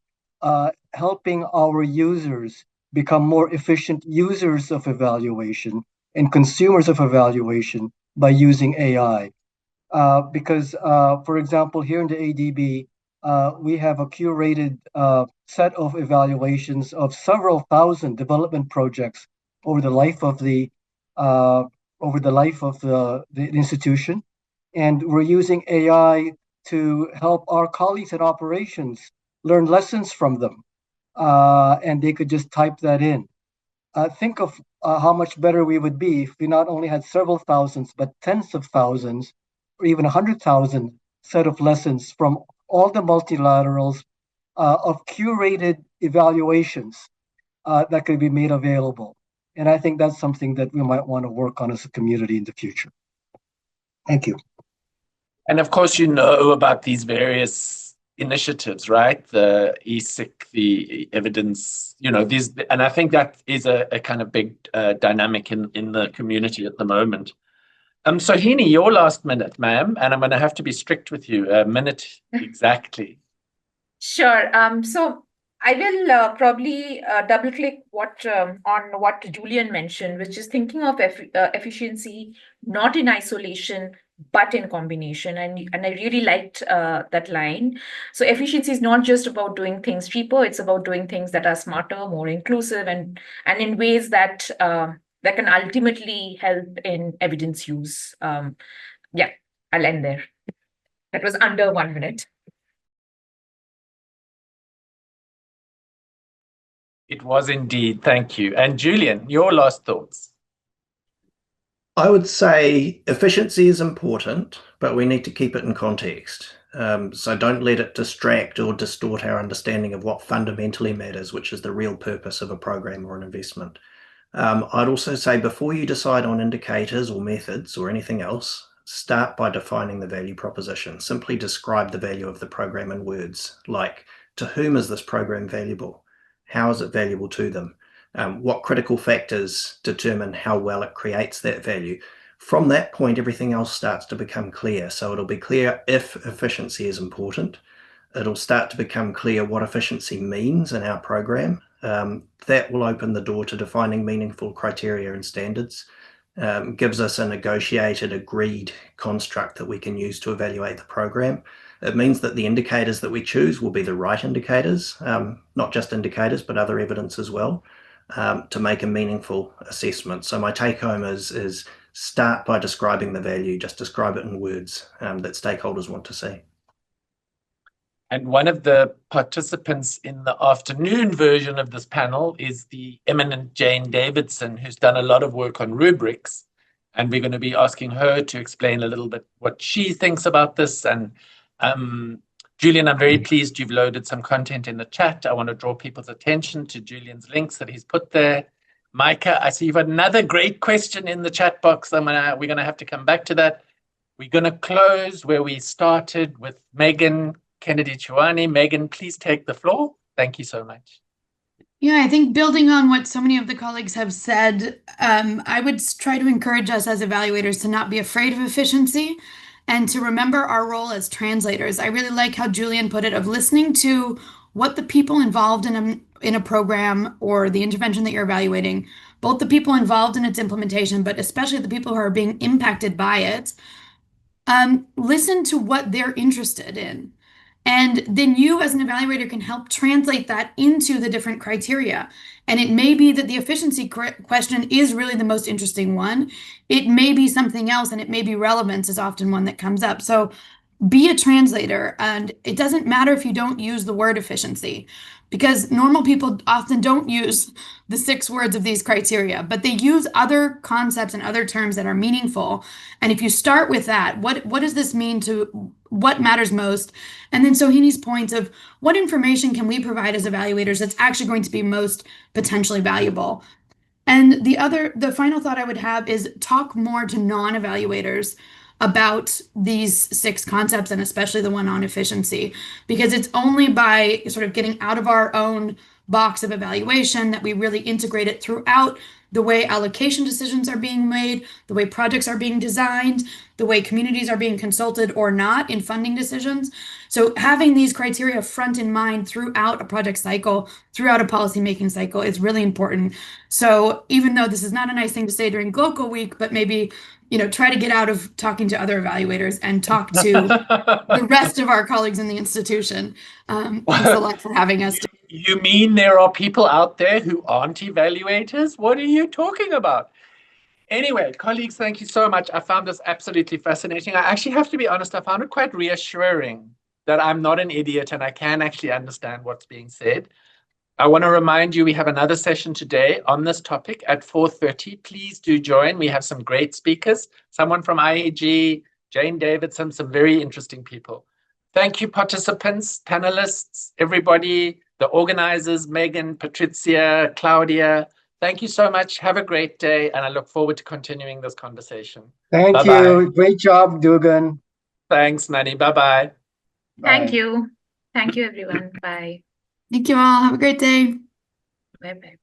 helping our users become more efficient users of evaluation and consumers of evaluation by using AI. Because, for example, here in the ADB, we have a curated set of evaluations of several thousand development projects over the life of the institution, and we're using AI to help our colleagues in operations learn lessons from them, and they could just type that in. Think of how much better we would be if we not only had several thousands, but tens of thousands, or even 100,000 set of lessons from all the multilaterals of curated evaluations that could be made available. And I think that's something that we might want to work on as a community in the future. Thank you. And of course, you know about these various initiatives, right? The ESIC, the evidence, these, and I think that is a kind of big dynamic in the community at the moment. Sohini, your last minute, ma'am, and I'm going to have to be strict with you, a minute exactly. Sure. So I will probably double click on what Julian mentioned, which is thinking of efficiency not in isolation but in combination, and I really liked that line. So efficiency is not just about doing things cheaper; it's about doing things that are smarter, more inclusive, and in ways that that can ultimately help in evidence use. Yeah, I'll end there. That was under 1 minute. It was indeed. Thank you. And Julian, your last thoughts. I would say efficiency is important, but we need to keep it in context. So don't let it distract or distort our understanding of what fundamentally matters, which is the real purpose of a program or an investment. I'd also say before you decide on indicators or methods or anything else, start by defining the value proposition. Simply describe the value of the program in words, like, to whom is this program valuable? How is it valuable to them? What critical factors determine how well it creates that value? From that point, everything else starts to become clear. So it'll be clear if efficiency is important. It'll start to become clear what efficiency means in our program. That will open the door to defining meaningful criteria and standards. Gives us a negotiated, agreed construct that we can use to evaluate the program. It means that the indicators that we choose will be the right indicators, not just indicators, but other evidence as well, to make a meaningful assessment. So my take home is start by describing the value, just describe it in words that stakeholders want to see. And one of the participants in the afternoon version of this panel is the eminent Jane Davidson, who's done a lot of work on rubrics. And we're going to be asking her to explain a little bit what she thinks about this. And Julian, I'm very pleased you've loaded some content in the chat. I want to draw people's attention to Julian's links that he's put there. Micah, I see you've got another great question in the chat box. We're going to have to come back to that. We're going to close where we started with Megan Kennedy-Chouane. Megan, please take the floor. Thank you so much. Yeah, I think building on what so many of the colleagues have said, I would try to encourage us as evaluators to not be afraid of efficiency and to remember our role as translators. I really like how Julian put it, of listening to what the people involved in a program or the intervention that you're evaluating, both the people involved in its implementation, but especially the people who are being impacted by it, listen to what they're interested in. And then you as an evaluator can help translate that into the different criteria. And it may be that the efficiency question is really the most interesting one. It may be something else, and it may be relevance is often one that comes up. So be a translator, and it doesn't matter if you don't use the word efficiency, because normal people often don't use the 6 words of these criteria, but they use other concepts and other terms that are meaningful. And if you start with that, what does this mean to what matters most? And then Sohini's point of what information can we provide as evaluators that's actually going to be most potentially valuable? And the final thought I would have is talk more to non-evaluators about these 6 concepts, and especially the one on efficiency, because it's only by sort of getting out of our own box of evaluation that we really integrate it throughout the way allocation decisions are being made, the way projects are being designed, the way communities are being consulted or not in funding decisions. So having these criteria front in mind throughout a project cycle, throughout a policymaking cycle is really important. So even though this is not a nice thing to say during Glocal Week, but maybe try to get out of talking to other evaluators and talk to the rest of our colleagues in the institution. Thanks a lot for having us. You mean there are people out there who aren't evaluators? What are you talking about? Anyway, colleagues, thank you so much. I found this absolutely fascinating. I actually have to be honest, I found it quite reassuring that I'm not an idiot and I can actually understand what's being said. I want to remind you, we have another session today on this topic at 4:30. Please do join. We have some great speakers, someone from IAG, Jane Davidson, some very interesting people. Thank you, participants, panelists, everybody, the organizers, Megan, Patricia, Claudia. Thank you so much. Have a great day, and I look forward to continuing this conversation. Thank you. Great job, Dugan. Thanks, Manny. Bye-bye. Thank you. Thank you, everyone. Bye. Thank you all. Have a great day. Bye-bye.